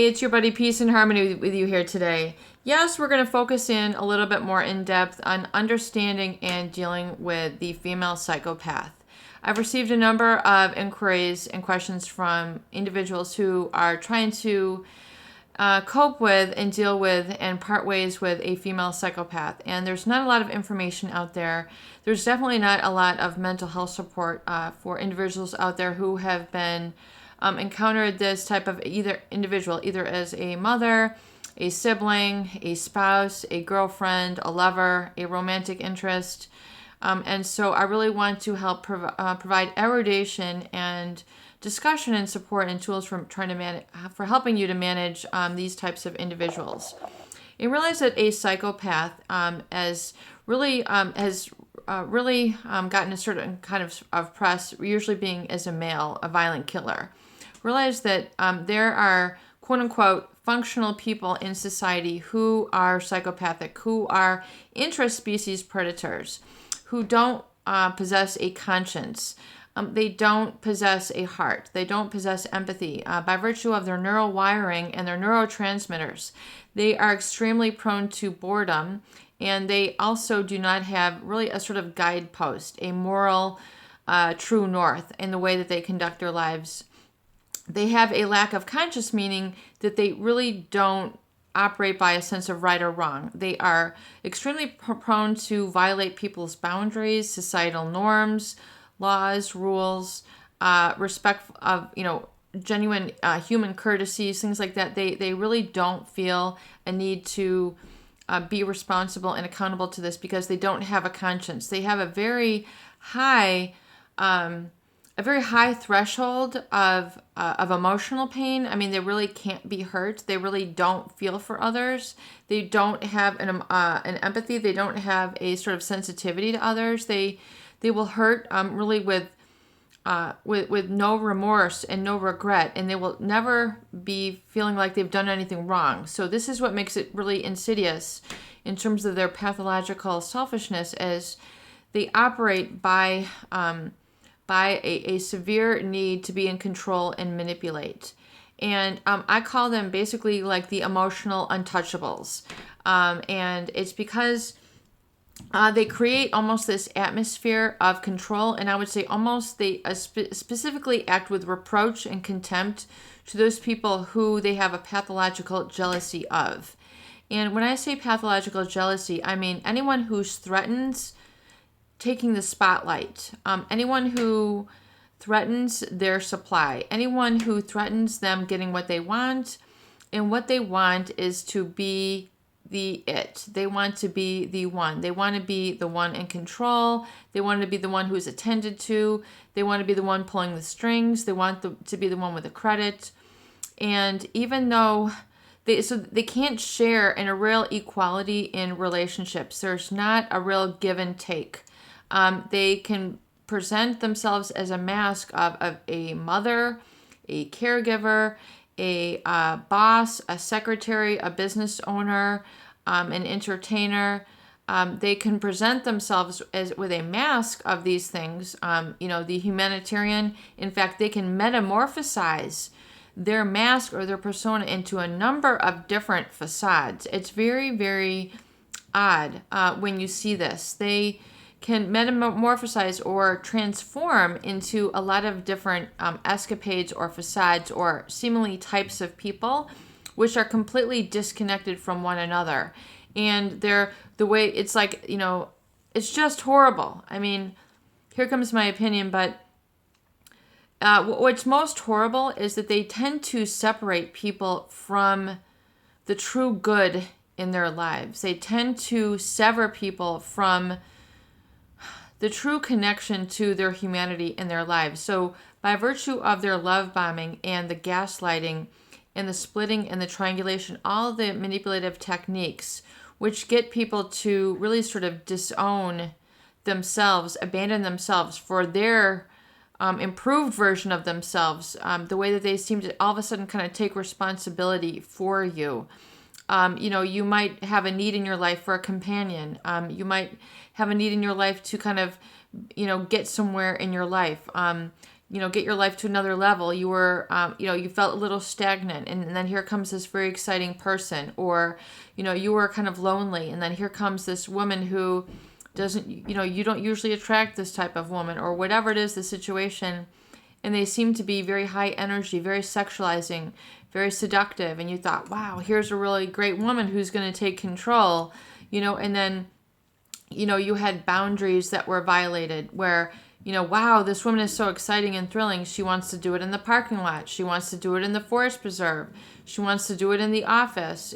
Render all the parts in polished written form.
it's your buddy Peace and Harmony with you here today. Yes, we're going to focus in a little bit more in depth on understanding and dealing with the female psychopath. I've received a number of inquiries and questions from individuals who are trying to cope with and deal with and part ways with a female psychopath. And there's not a lot of information out there. There's definitely not a lot of mental health support for individuals out there who have been encountered this type of individual, either as a mother, a sibling, a spouse, a girlfriend, a lover, a romantic interest. And so I really want to help provide erudition and discussion and support and tools for helping you to manage these types of individuals. And realize that a psychopath has really gotten a certain kind of press, usually being as a male, a violent killer. Realize that there are quote unquote functional people in society who are psychopathic, who are intra-species predators, who don't possess a conscience. They don't possess a heart. They don't possess empathy. By virtue of their neural wiring and their neurotransmitters, they are extremely prone to boredom, and they also do not have really a sort of guidepost, a moral true north in the way that they conduct their lives. They have a lack of conscious, meaning that they really don't operate by a sense of right or wrong. They are extremely prone to violate people's boundaries, societal norms, laws, rules, respect of, genuine human courtesies, things like that. They really don't feel a need to be responsible and accountable to this because they don't have a conscience. They have a very high threshold of emotional pain. I mean, they really can't be hurt. They really don't feel for others. They don't have an empathy. They don't have a sort of sensitivity to others. They will hurt really with no remorse and no regret, and they will never be feeling like they've done anything wrong. So this is what makes it really insidious in terms of their pathological selfishness, as they operate by a severe need to be in control and manipulate. And I call them basically like the emotional untouchables. And it's because they create almost this atmosphere of control, and I would say almost they specifically act with reproach and contempt to those people who they have a pathological jealousy of. And when I say pathological jealousy, I mean anyone who threatens taking the spotlight, anyone who threatens their supply, anyone who threatens them getting what they want, and what they want is to be they want to be the one. They want to be the one in control. They want to be the one who's attended to. They want to be the one pulling the strings. They want to be the one with the credit. And even though they can't share in a real equality in relationships, there's not a real give and take. They can present themselves as a mask of a mother, a caregiver, a boss, a secretary, a business owner, an entertainer. They can present themselves as with a mask of these things. The humanitarian. In fact, they can metamorphosize their mask or their persona into a number of different facades. It's very, very odd when you see this. They can metamorphosize or transform into a lot of different escapades or facades or seemingly types of people, which are completely disconnected from one another. And they're the way it's like, it's just horrible. I mean, here comes my opinion, but what's most horrible is that they tend to separate people from the true good in their lives. They tend to sever people from the true connection to their humanity in their lives. So by virtue of their love bombing and the gaslighting and the splitting and the triangulation, all the manipulative techniques which get people to really sort of disown themselves, abandon themselves for their improved version of themselves, the way that they seem to all of a sudden kind of take responsibility for you. You might have a need in your life for a companion. You might have a need in your life to kind of, get somewhere in your life. get your life to another level. You were, you felt a little stagnant, and then here comes this very exciting person. Or, you were kind of lonely, and then here comes this woman who doesn't, you don't usually attract this type of woman, or whatever it is, the situation. And they seem to be very high energy, very sexualizing, very seductive. And you thought, wow, here's a really great woman who's going to take control, and then, you had boundaries that were violated where, wow, this woman is so exciting and thrilling. She wants to do it in the parking lot. She wants to do it in the forest preserve. She wants to do it in the office.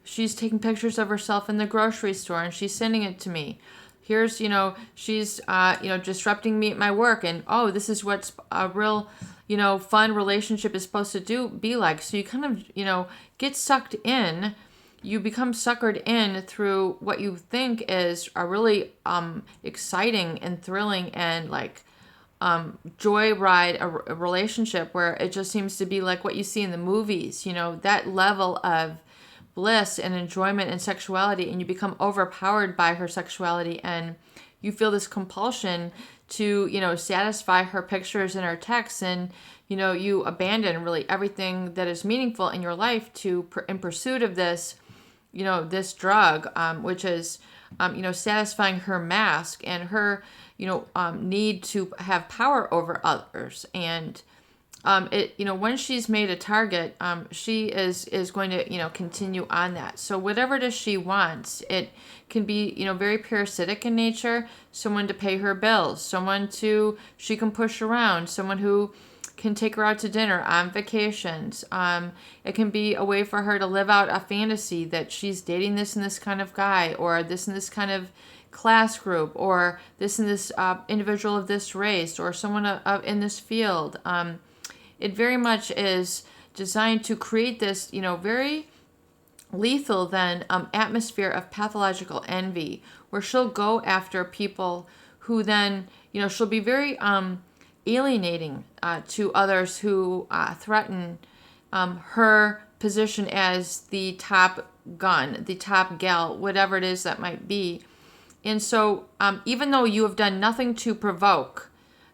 She's taking pictures of herself in the grocery store and she's sending it to me. Here's, she's, disrupting me at my work. And, oh, this is what's a real, fun relationship is supposed to be like. So you kind of, get sucked in. You become suckered in through what you think is a really exciting and thrilling and joyride a relationship where it just seems to be like what you see in the movies, that level of bliss and enjoyment and sexuality, and you become overpowered by her sexuality, and you feel this compulsion to, satisfy her pictures and her texts, and, you abandon really everything that is meaningful in your life in pursuit of this, this drug, which is, satisfying her mask and her, need to have power over others. And when she's made a target, she is going to, continue on that. So whatever it is she wants, it can be, very parasitic in nature, someone to pay her bills, someone she can push around, someone who can take her out to dinner on vacations. It can be a way for her to live out a fantasy that she's dating this and this kind of guy, or this and this kind of class group, or this and this individual of this race, or someone in this field. It very much is designed to create this, very lethal then atmosphere of pathological envy, where she'll go after people who then, she'll be very alienating to others who threaten her position as the top gun, the top gal, whatever it is that might be. And so even though you have done nothing to provoke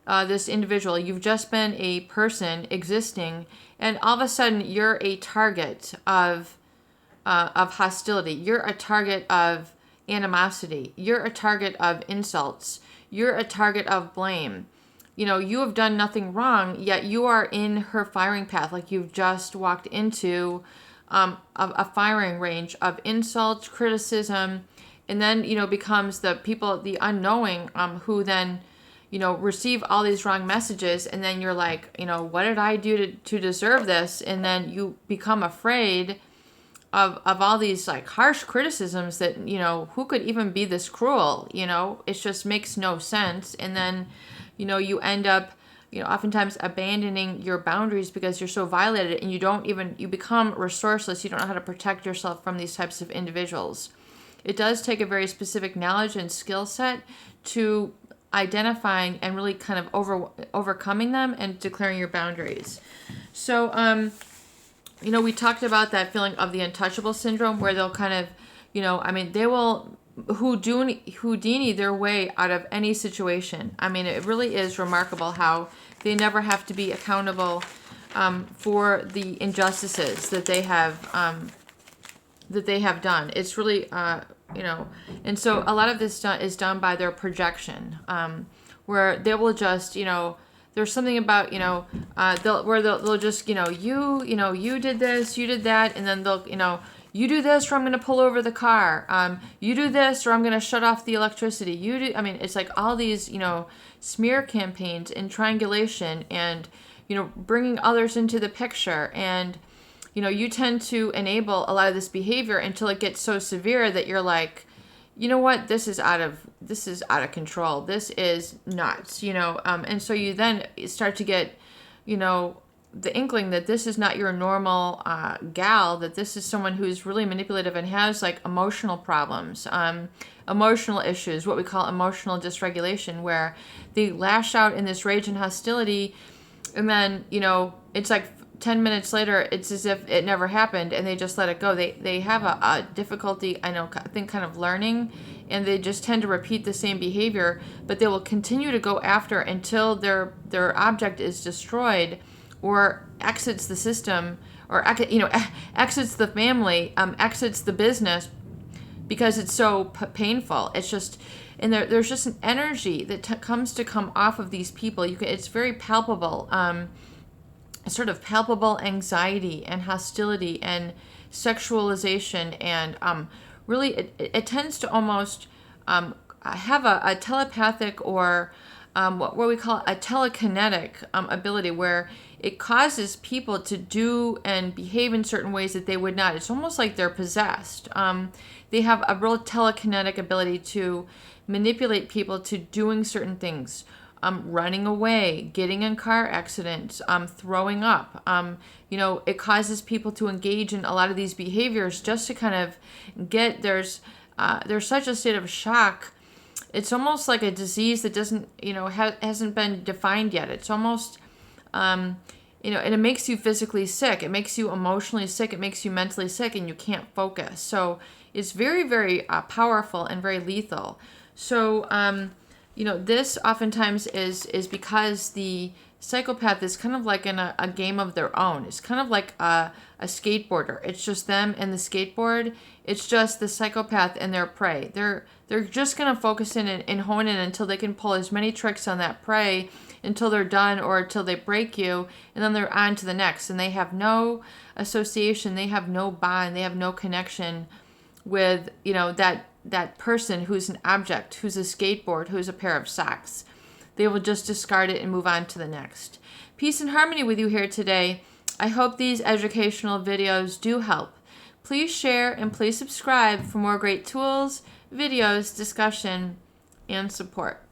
this individual, you've just been a person existing, and all of a sudden you're a target of hostility. You're a target of animosity. You're a target of insults. You're a target of blame. You have done nothing wrong, yet you are in her firing path. Like you've just walked into a firing range of insults, criticism, and then, becomes the people, the unknowing, who then, receive all these wrong messages. And then you're like, what did I do to deserve this? And then you become afraid of all these harsh criticisms that, who could even be this cruel? It just makes no sense. And then, you end up, oftentimes abandoning your boundaries because you're so violated, and you become resourceless. You don't know how to protect yourself from these types of individuals. It does take a very specific knowledge and skill set to identifying and really kind of overcoming them and declaring your boundaries. So, we talked about that feeling of the untouchable syndrome, where they'll kind of, they will Houdini their way out of any situation. It really is remarkable how they never have to be accountable for the injustices that they have done. It's really, and so a lot of this is done by their projection, where they will just, there's something about, they'll just, you did this, you did that, and then they'll, you do this or I'm going to pull over the car. You do this or I'm going to shut off the electricity. It's like all these, smear campaigns and triangulation and, bringing others into the picture. And, you tend to enable a lot of this behavior until it gets so severe that you're like, you know what, this is out of control. This is nuts, and so you then start to get, the inkling that this is not your normal gal, that this is someone who's really manipulative and has emotional problems, emotional issues, what we call emotional dysregulation, where they lash out in this rage and hostility, and then, it's like 10 minutes later, it's as if it never happened and they just let it go. They have a difficulty, I think, kind of learning, and they just tend to repeat the same behavior, but they will continue to go after until their object is destroyed or exits the system, or exits the family, exits the business, because it's so painful. It's just, and there's just an energy that comes to come off of these people. It's very palpable. Sort of palpable anxiety and hostility and sexualization, and really it tends to almost have a telepathic, or what we call a telekinetic ability, where it causes people to do and behave in certain ways that they would not. It's almost like they're possessed. They have a real telekinetic ability to manipulate people to doing certain things. Running away, getting in car accidents, throwing up. It causes people to engage in a lot of these behaviors just to kind of get, there's such a state of shock. It's almost like a disease that doesn't, hasn't been defined yet. It's almost, and it makes you physically sick. It makes you emotionally sick. It makes you mentally sick, and you can't focus. So it's very, very powerful and very lethal. So, this oftentimes is because the psychopath is kind of like in a game of their own. It's kind of like a skateboarder. It's just them and the skateboard. It's just the psychopath and their prey. They're just going to focus in and hone in until they can pull as many tricks on that prey until they're done, or until they break you, and then they're on to the next. And they have no association. They have no bond. They have no connection with, that person who's an object, who's a skateboard, who's a pair of socks. They will just discard it and move on to the next. Peace and harmony with you here today. I hope these educational videos do help. Please share and please subscribe for more great tools, videos, discussion, and support.